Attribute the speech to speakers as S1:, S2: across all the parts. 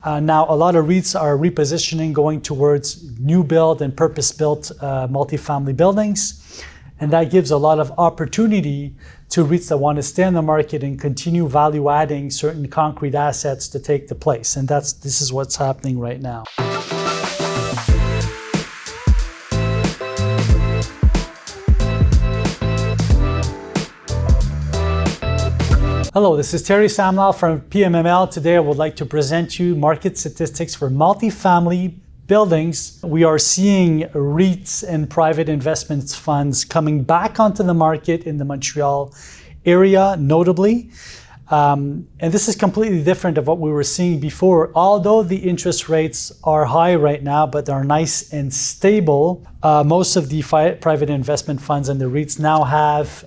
S1: Now, a lot of REITs are repositioning, going towards new build and purpose-built multifamily buildings. And that gives a lot of opportunity to REITs that want to stay in the market and continue value-adding certain concrete assets to take the place. And this is what's happening right now. Hello, this is Thierry Samlal from PMML. Today I would like to present you market statistics for multifamily buildings. We are seeing REITs and private investment funds coming back onto the market in the Montreal area, notably. And this is completely different of what we were seeing before. Although the interest rates are high right now, but they're nice and stable, most of the private investment funds and the REITs now have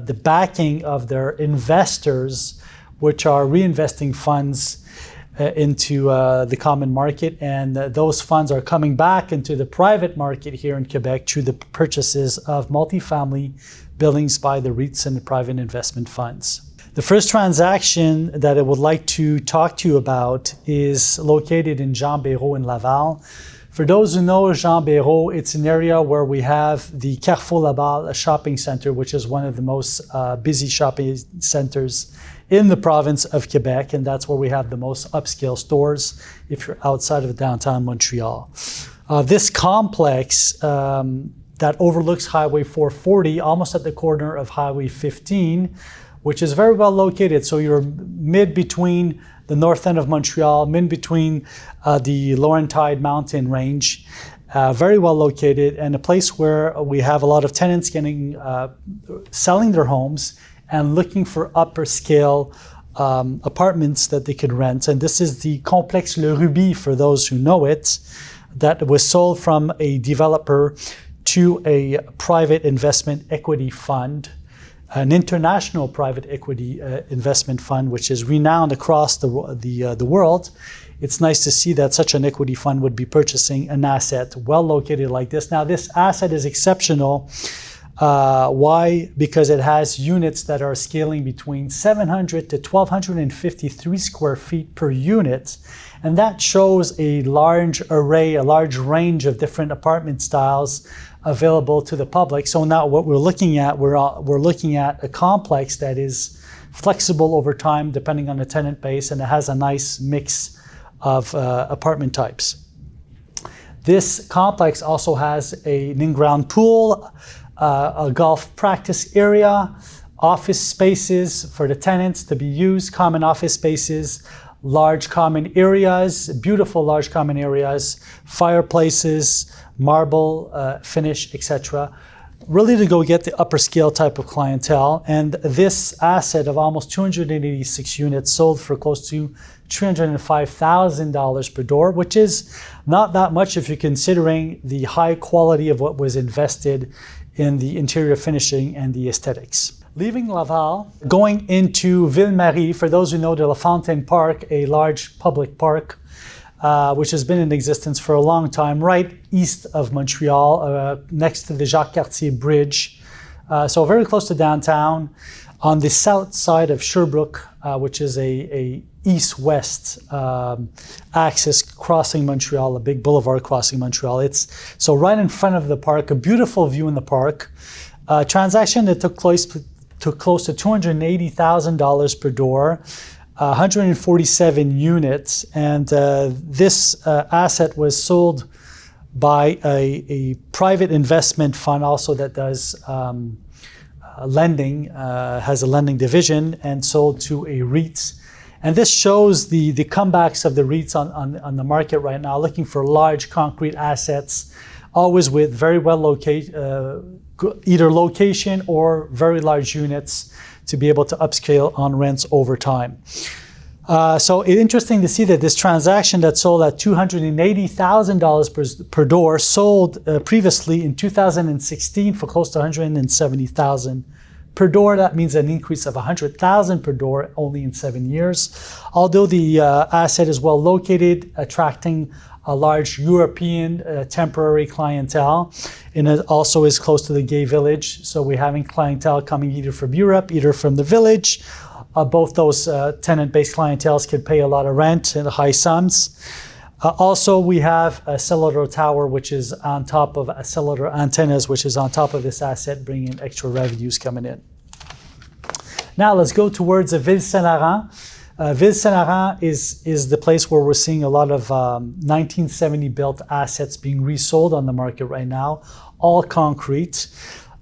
S1: the backing of their investors, which are reinvesting funds into the common market. And those funds are coming back into the private market here in Quebec through the purchases of multifamily buildings by the REITs and the private investment funds. The first transaction that I would like to talk to you about is located in Jean Béraud in Laval. For those who know Jean Béraud, it's an area where we have the Carrefour Laval shopping center, which is one of the most busy shopping centers in the province of Quebec, and that's where we have the most upscale stores if you're outside of downtown Montreal. This complex that overlooks Highway 440, almost at the corner of Highway 15, which is very well located. So you're mid-between the north end of Montreal, mid-between the Laurentide mountain range, very well located, and a place where we have a lot of tenants selling their homes and looking for upper scale apartments that they could rent. And this is the Complexe Le Ruby, for those who know it, that was sold from a developer to a private investment equity fund, an international private equity investment fund, which is renowned across the world. It's nice to see that such an equity fund would be purchasing an asset well located like this. Now, this asset is exceptional. Why? Because it has units that are scaling between 700 to 1,253 square feet per unit. And that shows a large array, a large range of different apartment styles available to the public. So now what we're looking at, we're looking at a complex that is flexible over time depending on the tenant base, and it has a nice mix of apartment types. This complex also has an in-ground pool, a golf practice area, office spaces for the tenants to be used, common office spaces, large common areas, beautiful large common areas, fireplaces, marble finish, etc. Really to go get the upper scale type of clientele. And this asset of almost 286 units sold for close to $305,000 per door, which is not that much if you're considering the high quality of what was invested in the interior finishing and the aesthetics. Leaving Laval, going into Ville-Marie, for those who know the La Fontaine Park, a large public park, which has been in existence for a long time, right east of Montreal, next to the Jacques-Cartier Bridge. So very close to downtown, on the south side of Sherbrooke, which is a east-west axis crossing Montreal, a big boulevard crossing Montreal. It's so right in front of the park, a beautiful view in the park. A transaction that took close to $280,000 per door, 147 units, and this asset was sold by a private investment fund also that does lending, has a lending division, and sold to a REIT. And this shows the comebacks of the REITs on the market right now, looking for large concrete assets, always with very well located, either location or very large units to be able to upscale on rents over time. So it's interesting to see that this transaction that sold at $280,000 per door sold previously in 2016 for close to $170,000 per door. That means an increase of $100,000 per door only in 7 years. Although the asset is well located, attracting a large European temporary clientele, and it also is close to the gay village. So we're having clientele coming either from Europe, either from the village, both those tenant-based clienteles can pay a lot of rent and high sums. Also, we have a cellular tower, which is on top of cellular antennas, which is on top of this asset, bringing extra revenues coming in. Now, let's go towards Ville Saint-Laurent. Ville Saint-Laurent is the place where we're seeing a lot of 1970 built assets being resold on the market right now, all concrete.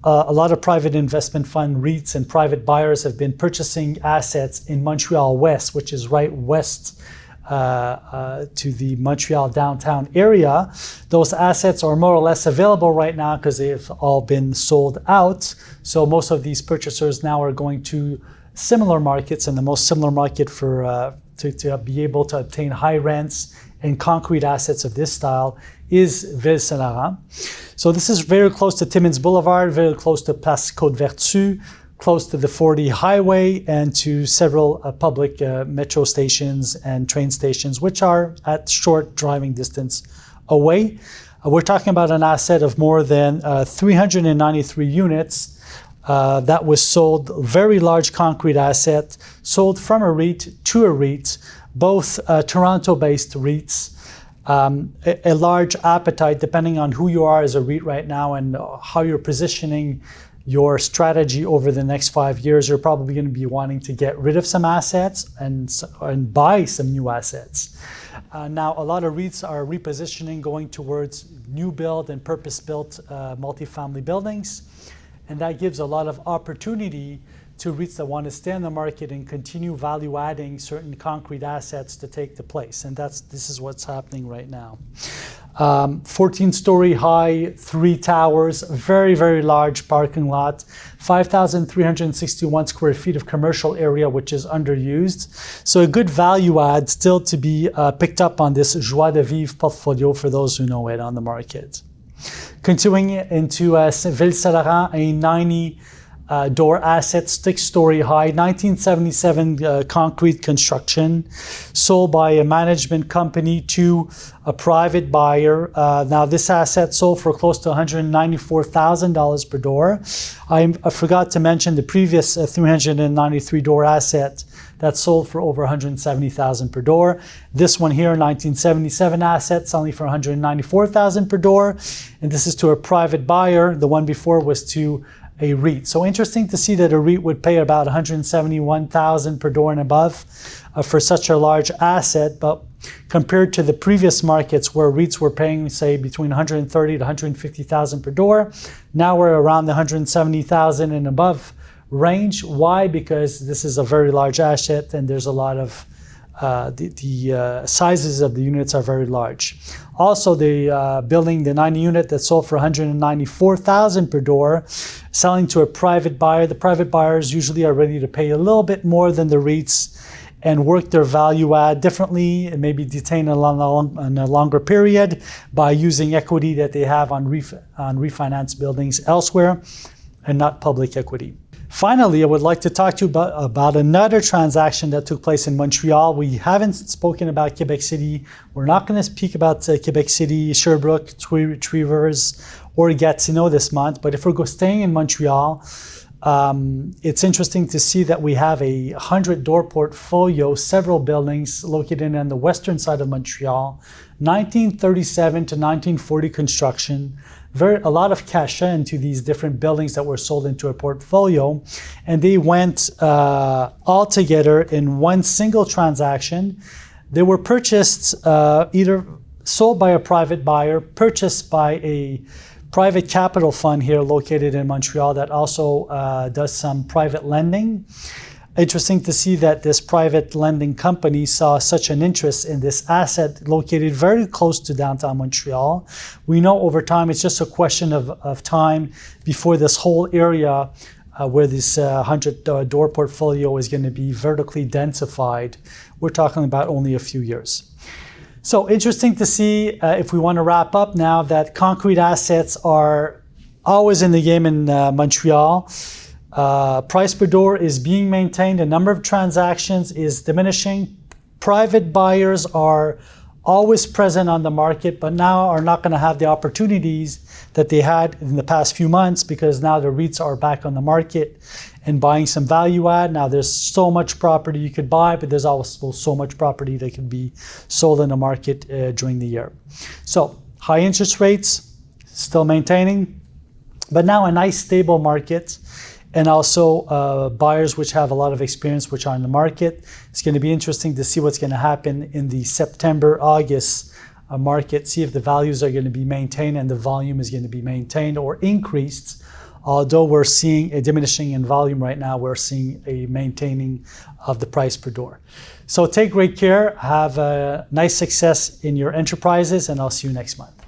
S1: A lot of private investment fund REITs and private buyers have been purchasing assets in Montreal West, which is right west to the Montreal downtown area. Those assets are more or less available right now because they've all been sold out. So most of these purchasers now are going to similar markets, and the most similar market for to be able to obtain high rents and concrete assets of this style is Ville Saint-Laurent. So this is very close to Timmins Boulevard, very close to Place Côte-Vertu, close to the 40 highway, and to several public metro stations and train stations, which are at short driving distance away. We're talking about an asset of more than 393 units that was sold, very large concrete asset, sold from a REIT to a REIT, both Toronto-based REITs. A large appetite, depending on who you are as a REIT right now and how you're positioning your strategy over the next 5 years, you're probably going to be wanting to get rid of some assets and buy some new assets. Now, a lot of REITs are repositioning, going towards new build and purpose-built multifamily buildings. And that gives a lot of opportunity to REITs that want to stay in the market and continue value adding certain concrete assets to take the place. And this is what's happening right now. 14-story high, 3 towers, very, very large parking lot, 5,361 square feet of commercial area, which is underused. So a good value add still to be picked up on this Joie de Vivre portfolio for those who know it on the market. Continuing into Ville Saint-Laurent, a 90 door asset, 6-story high, 1977 concrete construction, sold by a management company to a private buyer. Now this asset sold for close to $194,000 per door. I forgot to mention the previous 393 door asset that sold for over $170,000 per door. This one here, 1977 asset, selling for $194,000 per door. And this is to a private buyer. The one before was to a REIT. So interesting to see that a REIT would pay about $171,000 per door and above for such a large asset. But compared to the previous markets where REITs were paying, say, between $130,000 to $150,000 per door, now we're around the $170,000 and above range. Why? Because this is a very large asset and there's a lot of the sizes of the units are very large. Also, the building, the 90 unit that sold for $194,000 per door, selling to a private buyer. The private buyers usually are ready to pay a little bit more than the REITs and work their value add differently and maybe detain on a longer period by using equity that they have on refinance buildings elsewhere and not public equity. Finally, I would like to talk to you about another transaction that took place in Montreal. We haven't spoken about Quebec City. We're not going to speak about Quebec City, Sherbrooke, Trois Rivers, or Gatineau this month. But if we're staying in Montreal, it's interesting to see that we have a 100-door portfolio, several buildings located on the western side of Montreal, 1937 to 1940 construction. A lot of cachet into these different buildings that were sold into a portfolio, and they went all together in one single transaction. They were purchased, either sold by a private buyer, purchased by a private capital fund here located in Montreal that also does some private lending. Interesting to see that this private lending company saw such an interest in this asset located very close to downtown Montreal. We know over time it's just a question of time before this whole area where this 100-door portfolio is going to be vertically densified. We're talking about only a few years. So interesting to see, if we want to wrap up now, that concrete assets are always in the game in Montreal. Price per door is being maintained. The number of transactions is diminishing. Private buyers are always present on the market, but now are not going to have the opportunities that they had in the past few months because now the REITs are back on the market and buying some value add. Now there's so much property you could buy, but there's also so much property that can be sold in the market during the year. So high interest rates still maintaining, but now a nice stable market. And also buyers which have a lot of experience which are in the market. It's going to be interesting to see what's going to happen in the September-August market, see if the values are going to be maintained and the volume is going to be maintained or increased. Although we're seeing a diminishing in volume right now, we're seeing a maintaining of the price per door. So take great care, have a nice success in your enterprises, and I'll see you next month.